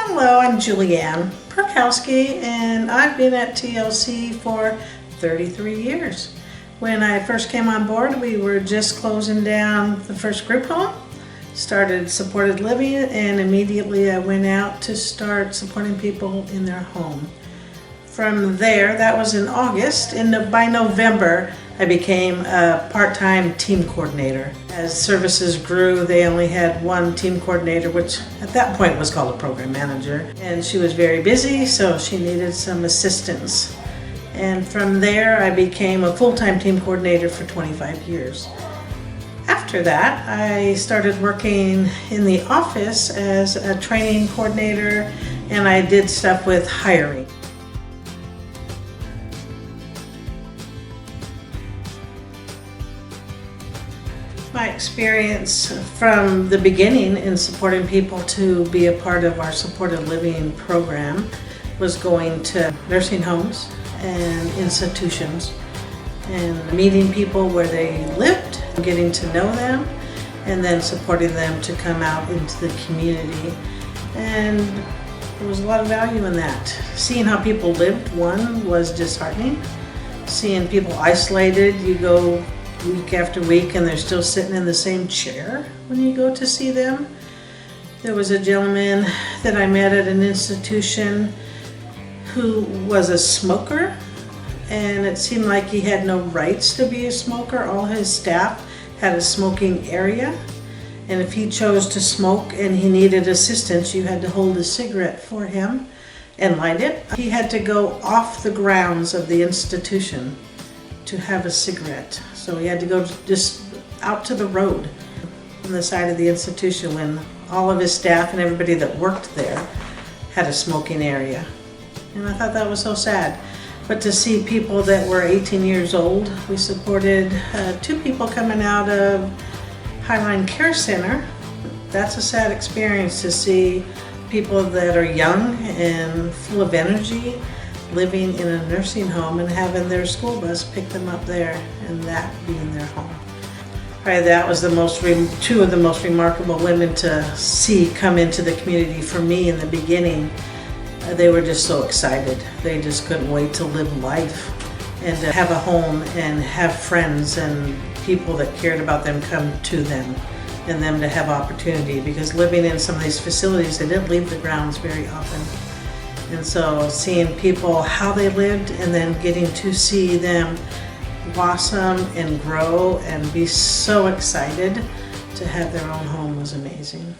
Hello, I'm Julianne Perkowski, and I've been at TLC for 33 years. When I first came on board, we were just closing down the first group home, started supported living, and immediately I went out to start supporting people in their home. From there, that was in August, and by November, I became a part-time team coordinator. As services grew, they only had one team coordinator, which at that point was called a program manager. And she was very busy, so she needed some assistance. And from there, I became a full-time team coordinator for 25 years. After that, I started working in the office as a training coordinator, and I did stuff with hiring. My experience from the beginning in supporting people to be a part of our supported living program was going to nursing homes and institutions and meeting people where they lived, getting to know them, and then supporting them to come out into the community. And there was a lot of value in that. Seeing how people lived, one, was disheartening. Seeing people isolated, you go week after week and they're still sitting in the same chair when you go to see them. There was a gentleman that I met at an institution who was a smoker, and it seemed like he had no rights to be a smoker. All his staff had a smoking area, and if he chose to smoke and he needed assistance, you had to hold a cigarette for him and light it. He had to go off the grounds of the institution to have a cigarette. So he had to go just out to the road on the side of the institution when all of his staff and everybody that worked there had a smoking area. And I thought that was so sad. But to see people that were 18 years old, we supported two people coming out of Highline Care Center. That's a sad experience to see people that are young and full of energy living in a nursing home and having their school bus pick them up there and that being their home. Probably that was two of the most remarkable women to see come into the community for me in the beginning. They were just so excited. They just couldn't wait to live life and to have a home and have friends and people that cared about them come to them and them to have opportunity, because living in some of these facilities, they didn't leave the grounds very often. And so seeing people, how they lived, and then getting to see them blossom and grow and be so excited to have their own home was amazing.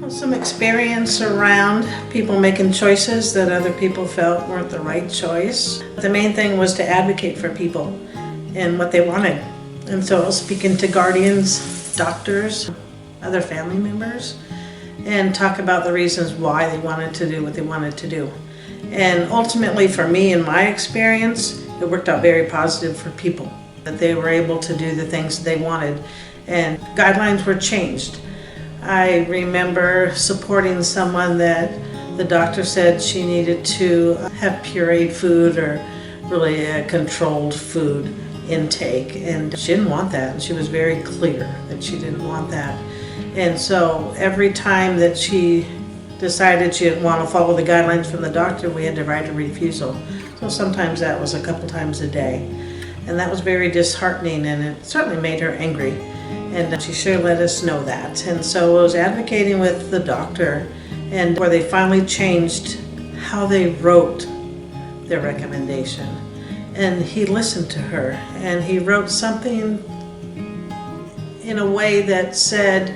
Some experience around people making choices that other people felt weren't the right choice. The main thing was to advocate for people and what they wanted. And so I was speaking to guardians, doctors, other family members, and talk about the reasons why they wanted to do what they wanted to do. And ultimately for me, in my experience, it worked out very positive for people, that they were able to do the things they wanted, and guidelines were changed. I remember supporting someone that the doctor said she needed to have pureed food or really a controlled food intake, and she didn't want that, and she was very clear that she didn't want that. And so every time that she decided she didn't want to follow the guidelines from the doctor, we had to write a refusal. So sometimes that was a couple times a day, and that was very disheartening, and it certainly made her angry. And she sure let us know that. And so I was advocating with the doctor, and where they finally changed how they wrote their recommendation. And he listened to her, and he wrote something in a way that said,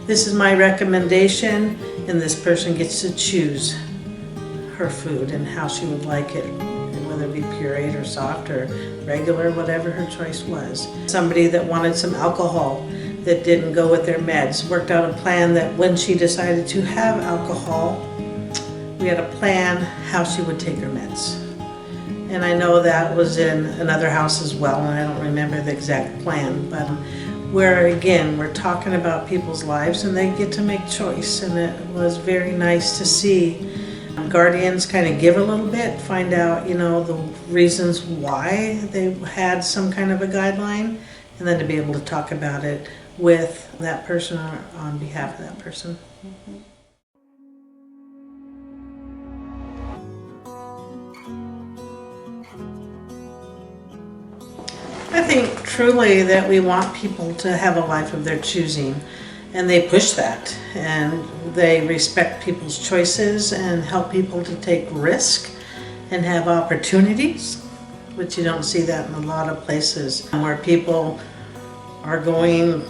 this is my recommendation, and this person gets to choose her food and how she would like it, and whether it be pureed or soft or regular, whatever her choice was. Somebody that wanted some alcohol that didn't go with their meds worked out a plan that when she decided to have alcohol, we had a plan how she would take her meds. And I know that was in another house as well, and I don't remember the exact plan, but where again, we're talking about people's lives and they get to make choice, and it was very nice to see Guardians kind of give a little bit, find out, the reasons why they had some kind of a guideline, and then to be able to talk about it with that person or on behalf of that person. I think truly that we want people to have a life of their choosing, and they push that, and they respect people's choices and help people to take risk and have opportunities, which you don't see that in a lot of places, where people are going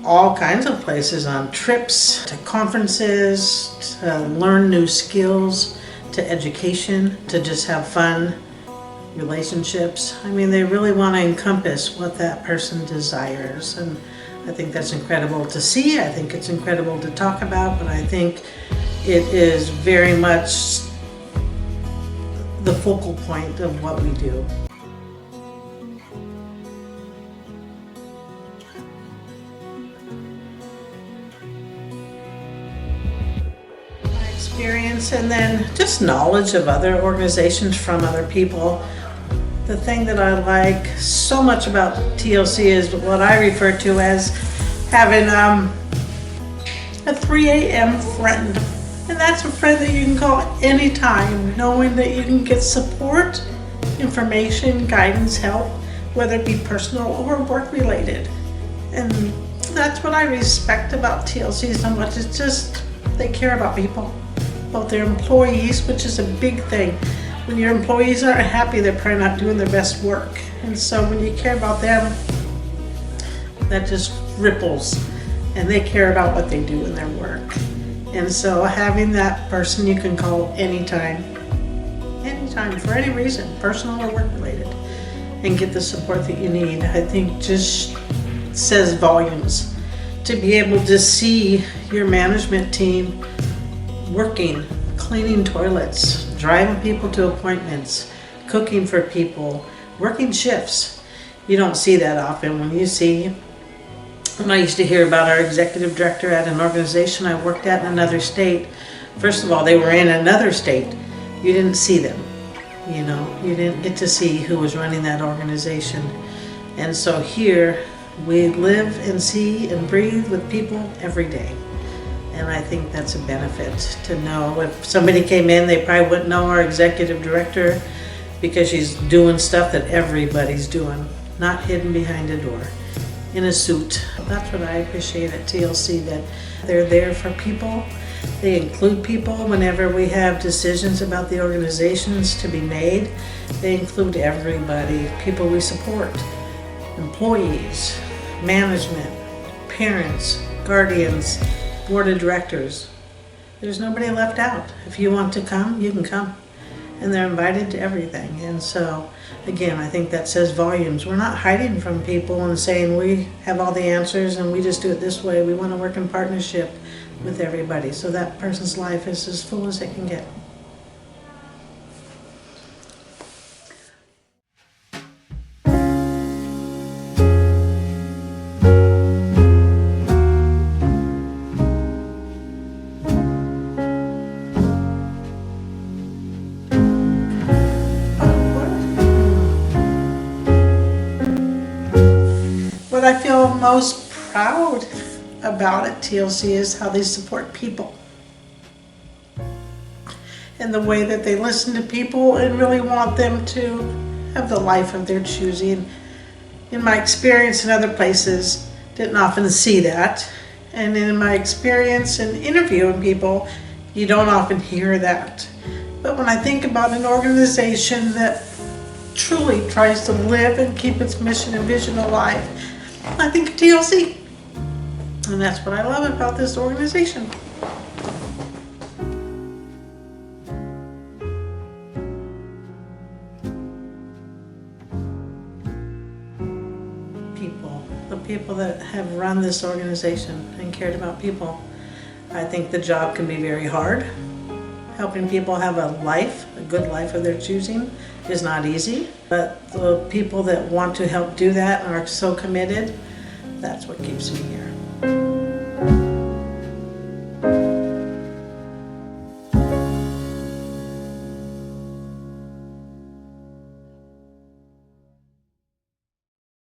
all kinds of places, on trips, to conferences, to learn new skills, to education, to just have fun, relationships. I mean, they really want to encompass what that person desires, and I think that's incredible to see. I think it's incredible to talk about, but I think it is very much the focal point of what we do. My experience, and then just knowledge of other organizations from other people. The thing that I like so much about TLC is what I refer to as having a 3 a.m. friend. And that's a friend that you can call anytime, knowing that you can get support, information, guidance, help, whether it be personal or work related. And that's what I respect about TLC so much. It's just they care about people, about their employees, which is a big thing. When your employees aren't happy, they're probably not doing their best work. And so when you care about them, that just ripples, and they care about what they do in their work. And so having that person you can call anytime for any reason, personal or work related, and get the support that you need, I think just says volumes. To be able to see your management team working, cleaning toilets, driving people to appointments, cooking for people, working shifts. You don't see that often. When I used to hear about our executive director at an organization I worked at in another state, first of all, they were in another state. You didn't see them. You didn't get to see who was running that organization. And so here, we live and see and breathe with people every day. And I think that's a benefit to know. If somebody came in, they probably wouldn't know our executive director because she's doing stuff that everybody's doing, not hidden behind a door, in a suit. That's what I appreciate at TLC, that they're there for people. They include people whenever we have decisions about the organizations to be made. They include everybody, people we support, employees, management, parents, guardians, board of directors. There's nobody left out. If you want to come, you can come. And they're invited to everything. And so, again, I think that says volumes. We're not hiding from people and saying we have all the answers and we just do it this way. We want to work in partnership with everybody so that person's life is as full as it can get. What I feel most proud about at TLC is how they support people, and the way that they listen to people and really want them to have the life of their choosing. In my experience in other places, didn't often see that. And in my experience in interviewing people, you don't often hear that. But when I think about an organization that truly tries to live and keep its mission and vision alive, I think of TLC. And that's what I love about this organization. The people that have run this organization and cared about people. I think the job can be very hard. Helping people have a life, a good life of their choosing, is not easy. But the people that want to help do that and are so committed, that's what keeps me here.